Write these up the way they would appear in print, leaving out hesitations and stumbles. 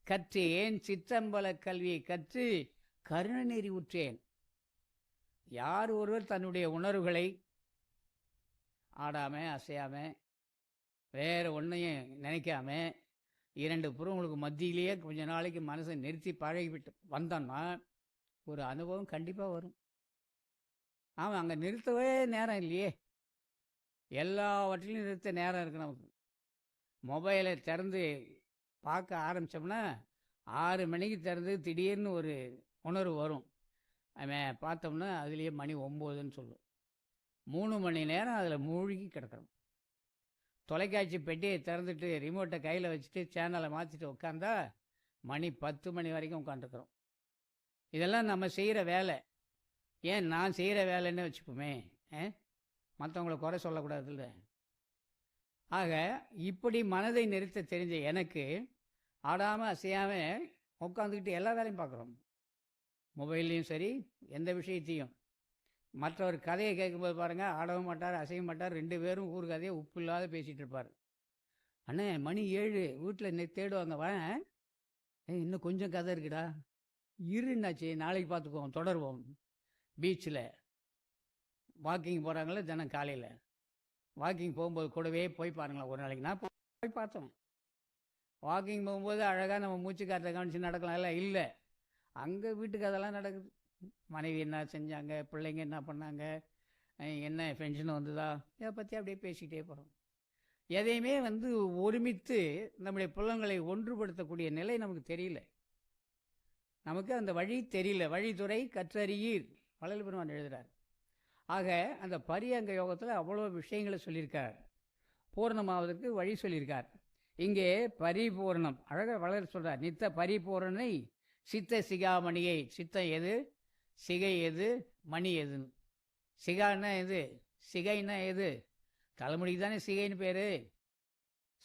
கற்றேன் சிற்றம்பல கல்வியை கற்று கருணநெறி உற்றேன். யார் ஒருவர் தன்னுடைய உணர்வுகளை ஆடாமல் அசையாமல் வேறு ஒன்றையும் நினைக்காம 2 புறங்களுக்கு மத்தியிலேயே கொஞ்ச நாளைக்கு மனசை நிறுத்தி பழகிவிட்டு வந்தோம்னா ஒரு அனுபவம் கண்டிப்பாக வரும். ஆமாம், அங்கே நிறுத்தவே நேரம் இல்லையே. எல்லாவற்றிலையும் நிறுத்த நேரம் இருக்குது நமக்கு. மொபைலை திறந்து பார்க்க ஆரம்பித்தோம்னா 6 மணிக்கு திறந்து திடீர்னு ஒரு உணர்வு வரும். அவன் பார்த்தோம்னா அதுலேயே மணி 9ன்னு சொல்லும். 3 மணி நேரம் அதில் மூழ்கி கிடக்கிறோம். தொலைக்காட்சி பெட்டியை திறந்துட்டு ரிமோட்டை கையில் வச்சுட்டு சேனலை மாற்றிட்டு உட்காந்தா மணி 10 மணி வரைக்கும் உட்காந்துருக்குறோம். இதெல்லாம் நம்ம செய்கிற வேலை. ஏன் நான் செய்கிற வேலைன்னு வச்சுப்போமே, மற்றவங்கள குறை சொல்லக்கூடாதுல்ல. ஆக இப்படி மனதை நிறுத்த தெரிஞ்ச எனக்கு ஆடாமல் அசையாமல் உட்காந்துக்கிட்டு எல்லா வேலையும் பார்க்குறோம். மொபைல்லையும் சரி, எந்த விஷயத்தையும். மற்றவர் கதையை கேட்கும்போது பாருங்கள், ஆடவும் மாட்டார் அசைய மாட்டார். 2 பேரும் ஊர் கதையை உப்பு இல்லாத பேசிகிட்டு இருப்பார். அண்ணே மணி 7 வீட்டில் தேடுவாங்க. இன்னும் கொஞ்சம் கதை இருக்குடா, இருன்னாச்சு, நாளைக்கு பார்த்துக்குவோம், தொடருவோம். பீச்சில் வாக்கிங் போகிறாங்களே தினம் காலையில். வாக்கிங் போகும்போது கூடவே போய் பாருங்களேன். ஒரு நாளைக்கு நான் போய் பார்த்தோம். வாக்கிங் போகும்போது அழகாக நம்ம மூச்சு காற்றை கவனித்து நடக்கலாம்ல. இல்லை, அங்கே வீட்டுக்கு அதெல்லாம் நடக்குது. மனைவி என்ன செஞ்சாங்க, பிள்ளைங்க என்ன பண்ணாங்க, என்ன பென்ஷன் வந்ததா, இதை பற்றி அப்படியே பேசிக்கிட்டே போகிறோம். எதையுமே ஒருமித்து நம்முடைய புலன்களை ஒன்றுபடுத்தக்கூடிய நிலை நமக்கு தெரியல. நமக்கு அந்த வழி தெரியல. வழித்துறை கற்றறியீர் வள்ளல் பெருமான் எழுதுகிறார். ஆக அந்த பரியங்க யோகத்தில் அவ்வளோ விஷயங்களை சொல்லியிருக்கார். பூர்ணமாவதற்கு வழி சொல்லியிருக்கார். இங்கே பரிபூர்ணம் அழகாக வளர் சொல்கிறார். நித்த பரிபூரணை சித்த சிகாமணியை. சித்தம் எது, சிகை எது, மணி எதுன்னு. சிகான்னா எது, சிகைன்னா எது? தலைமுடிக்கு தானே சிகைன்னு பேர்.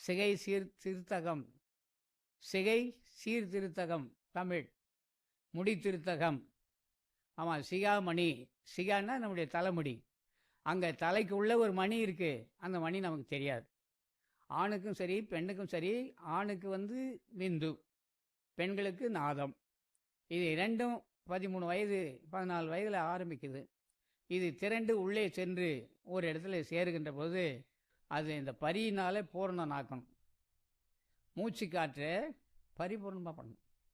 சிகை சீர்திருத்தகம், சிகை சீர்திருத்தகம் தமிழ், முடி திருத்தகம். ஆமாம், சிகாமணி. சிகான்னா நம்முடைய தலைமுடி. அங்கே தலைக்கு உள்ள ஒரு மணி இருக்குது. அந்த மணி நமக்கு தெரியாது. ஆணுக்கும் சரி பெண்ணுக்கும் சரி, ஆணுக்கு விந்து, பெண்களுக்கு நாதம். இது ரெண்டும் 13 வயது 14 வயதில் ஆரம்பிக்குது. இது திரண்டு உள்ளே சென்று ஒரு இடத்துல சேருகின்ற போது அது இந்த பரியினால் பூரணம் ஆக்கணும். மூச்சு காற்றை பரிபூர்ணமாக பண்ணணும்.